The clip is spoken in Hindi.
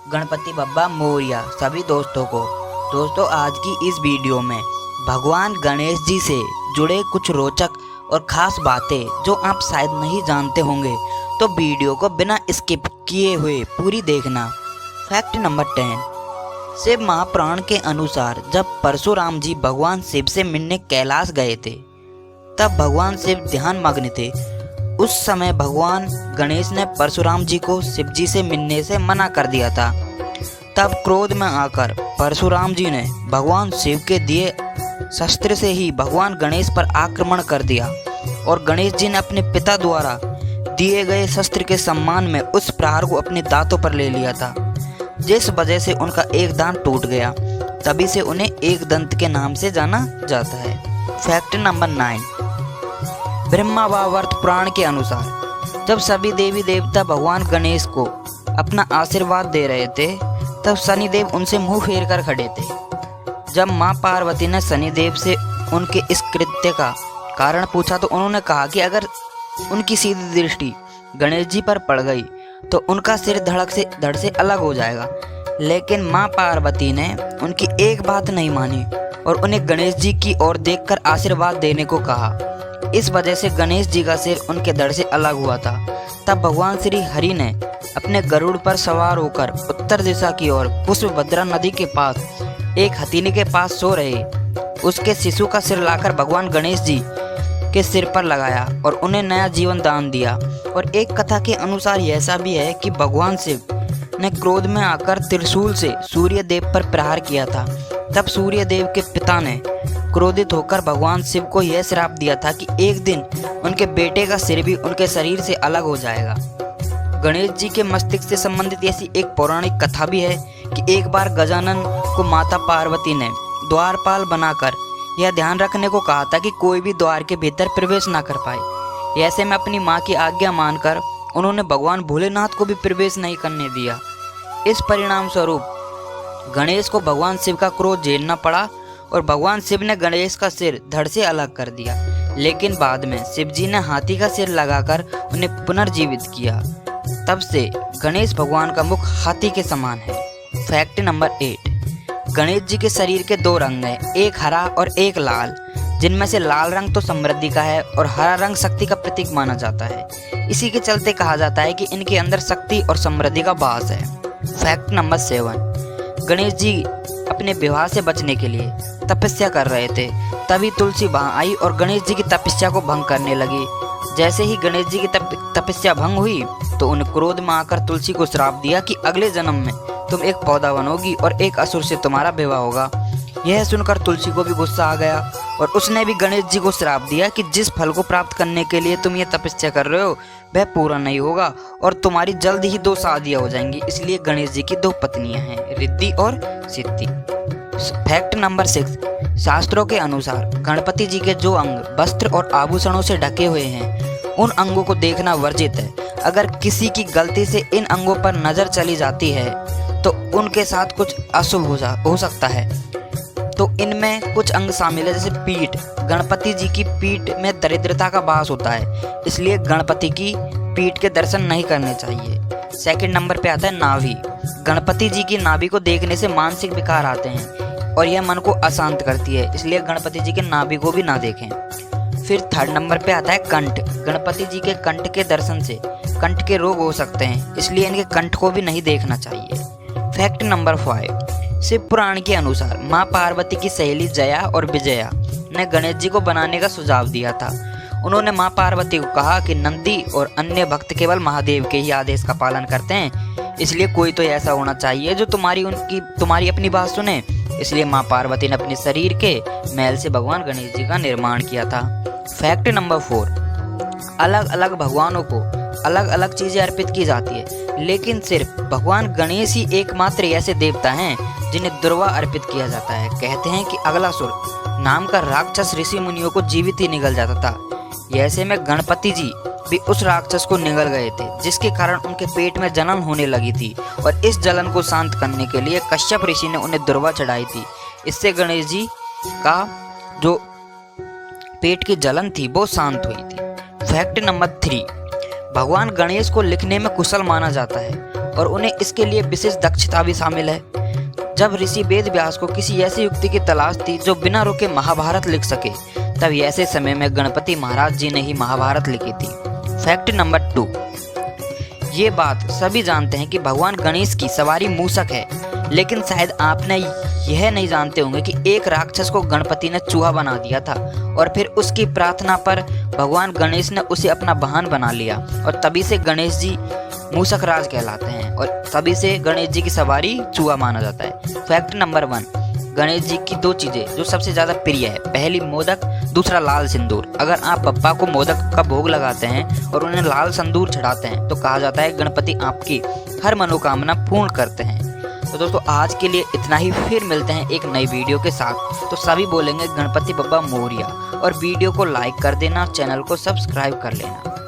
गणपति बप्पा मोरया सभी दोस्तों को। दोस्तों, आज की इस वीडियो में भगवान गणेश जी से जुड़े कुछ रोचक और ख़ास बातें जो आप शायद नहीं जानते होंगे, तो वीडियो को बिना स्किप किए हुए पूरी देखना। Fact number 10। शिव महापुराण के अनुसार जब परशुराम जी भगवान शिव से मिलने कैलाश गए थे, तब भगवान शिव ध्यान मग्न थे। उस समय भगवान गणेश ने परशुराम जी को शिव जी से मिलने से मना कर दिया था। तब क्रोध में आकर परशुराम जी ने भगवान शिव के दिए शस्त्र से ही भगवान गणेश पर आक्रमण कर दिया और गणेश जी ने अपने पिता द्वारा दिए गए शस्त्र के सम्मान में उस प्रहार को अपने दांतों पर ले लिया था, जिस वजह से उनका एक दांत टूट गया। तभी से उन्हें एक दंत के नाम से जाना जाता है। Fact number 9। ब्रह्मावर्त पुराण के अनुसार जब सभी देवी देवता भगवान गणेश को अपना आशीर्वाद दे रहे थे, तब शनिदेव उनसे मुंह फेर कर खड़े थे। जब मां पार्वती ने शनिदेव से उनके इस कृत्य का कारण पूछा, तो उन्होंने कहा कि अगर उनकी सीधी दृष्टि गणेश जी पर पड़ गई तो उनका सिर धड़ से अलग हो जाएगा। लेकिन मां पार्वती ने उनकी एक बात नहीं मानी और उन्हें गणेश जी की ओर देखकर आशीर्वाद देने को कहा। इस वजह से गणेश जी का सिर उनके धड़ से अलग हुआ था। तब भगवान श्री हरि ने अपने गरुड़ पर सवार होकर उत्तर दिशा की ओर पुष्पभद्रा नदी के पास एक हथीनी के पास सो रहे उसके शिशु का सिर लाकर भगवान गणेश जी के सिर पर लगाया और उन्हें नया जीवन दान दिया। और एक कथा के अनुसार ऐसा भी है कि भगवान शिव ने क्रोध में आकर त्रिशूल से सूर्य देव पर प्रहार किया था। तब सूर्य देव के पिता ने क्रोधित होकर भगवान शिव को यह श्राप दिया था कि एक दिन उनके बेटे का सिर भी उनके शरीर से अलग हो जाएगा। गणेश जी के मस्तिष्क से संबंधित ऐसी एक पौराणिक कथा भी है कि एक बार गजानन को माता पार्वती ने द्वारपाल बनाकर यह ध्यान रखने को कहा था कि कोई भी द्वार के भीतर प्रवेश ना कर पाए। ऐसे में अपनी माँ की आज्ञा मानकर उन्होंने भगवान भोलेनाथ को भी प्रवेश नहीं करने दिया। इस परिणाम स्वरूप गणेश को भगवान शिव का क्रोध झेलना पड़ा और भगवान शिव ने गणेश का सिर धड़ से अलग कर दिया। लेकिन बाद में शिव जी ने हाथी का सिर लगाकर उन्हें पुनर्जीवित किया। तब से गणेश भगवान का मुख हाथी के समान है। Fact number 8। गणेश जी के शरीर के दो रंग हैं, एक हरा और एक लाल, जिनमें से लाल रंग तो समृद्धि का है और हरा रंग शक्ति का प्रतीक माना जाता है। इसी के चलते कहा जाता है कि इनके अंदर शक्ति और समृद्धि का वास है। Fact number 7। गणेश जी अपने विवाह से बचने के लिए तपस्या कर रहे थे, तभी तुलसी वहां आई और गणेश जी की तपस्या को भंग करने लगी। जैसे ही गणेश जी की तपस्या भंग हुई तो उन्हें क्रोध में आकर तुलसी को श्राप दिया कि अगले जन्म में तुम एक पौधा बनोगी और एक असुर से तुम्हारा विवाह होगा। यह सुनकर तुलसी को भी गुस्सा आ गया और उसने भी गणेश जी को श्राप दिया कि जिस फल को प्राप्त करने के लिए तुम ये तपस्या कर रहे हो वह पूरा नहीं होगा और तुम्हारी जल्द ही 2 शादियां हो जाएंगी। इसलिए गणेश जी की 2 पत्नियां हैं, रिद्धि और सिद्धि। Fact number 6। शास्त्रों के अनुसार गणपति जी के जो अंग वस्त्र और आभूषणों से ढके हुए हैं, उन अंगों को देखना वर्जित है। अगर किसी की गलती से इन अंगों पर नजर चली जाती है तो उनके साथ कुछ अशुभ हो सकता है। तो इनमें कुछ अंग शामिल है, जैसे पीठ। गणपति जी की पीठ में दरिद्रता का वास होता है, इसलिए गणपति की पीठ के दर्शन नहीं करने चाहिए। सेकंड नंबर पे आता है नाभि। गणपति जी की नाभि को देखने से मानसिक विकार आते हैं और यह मन को अशांत करती है, इसलिए गणपति जी के नाभि को भी ना देखें। फिर थर्ड नंबर पे आता है कंठ। गणपति जी के कंठ के दर्शन से कंठ के रोग हो सकते हैं, इसलिए इनके कंठ को भी नहीं देखना चाहिए। Fact number 5। शिव पुराण के अनुसार माँ पार्वती की सहेली जया और विजया ने गणेश जी को बनाने का सुझाव दिया था। उन्होंने माँ पार्वती को कहा कि नंदी और अन्य भक्त केवल महादेव के ही आदेश का पालन करते हैं, इसलिए कोई तो ऐसा होना चाहिए जो तुम्हारी अपनी बात सुने। इसलिए माँ पार्वती ने अपने शरीर के मैल से भगवान गणेश जी का निर्माण किया था। Fact number 4। अलग अलग भगवानों को अलग अलग चीजें अर्पित की जाती है, लेकिन सिर्फ भगवान गणेश ही एकमात्र ऐसे देवता हैं जिन्हें दुर्वा अर्पित किया जाता है। कहते हैं कि अगलासुर नाम का राक्षस ऋषि मुनियों को जीवित ही निगल जाता था। ऐसे में गणपति जी भी उस राक्षस को निगल गए थे, जिसके कारण उनके पेट में जलन होने लगी थी और इस जलन को शांत करने के लिए कश्यप ऋषि ने उन्हें दुर्वा चढ़ाई थी। इससे गणेश जी का जो पेट की जलन थी वो शांत हुई थी। Fact number 3। भगवान गणेश को लिखने में कुशल माना जाता है और उन्हें इसके लिए विशेष दक्षता भी शामिल है। जब ऋषि वेद व्यास को किसी ऐसी युक्ति की तलाश थी जो बिना रुके महाभारत लिख सके, तब ऐसे समय में गणपति महाराज जी ने ही महाभारत लिखी थी। फैक्ट नंबर 2, ये बात सभी जानते हैं कि भगवान गणेश की सवारी मूषक है, लेकिन शायद आपने यह नहीं जानते होंगे कि एक राक्षस को गणपति ने चूहा बना दिया था और फिर उसकी प्रार्थना पर भगवान गणेश ने उसे अपना वाहन बना लिया और तभी से गणेश जी मूषक राज कहलाते हैं और तभी से गणेश जी की सवारी चूहा माना जाता है। फैक्ट नंबर 1, गणेश जी की 2 चीज़ें जो सबसे ज़्यादा प्रिय है, पहली मोदक, दूसरा लाल सिंदूर। अगर आप पप्पा को मोदक का भोग लगाते हैं और उन्हें लाल सिंदूर चढ़ाते हैं तो कहा जाता है गणपति आपकी हर मनोकामना पूर्ण करते हैं। तो दोस्तों आज के लिए इतना ही, फिर मिलते हैं एक नई वीडियो के साथ। तो सभी बोलेंगे गणपति बप्पा मोरिया और वीडियो को लाइक कर देना, चैनल को सब्सक्राइब कर लेना।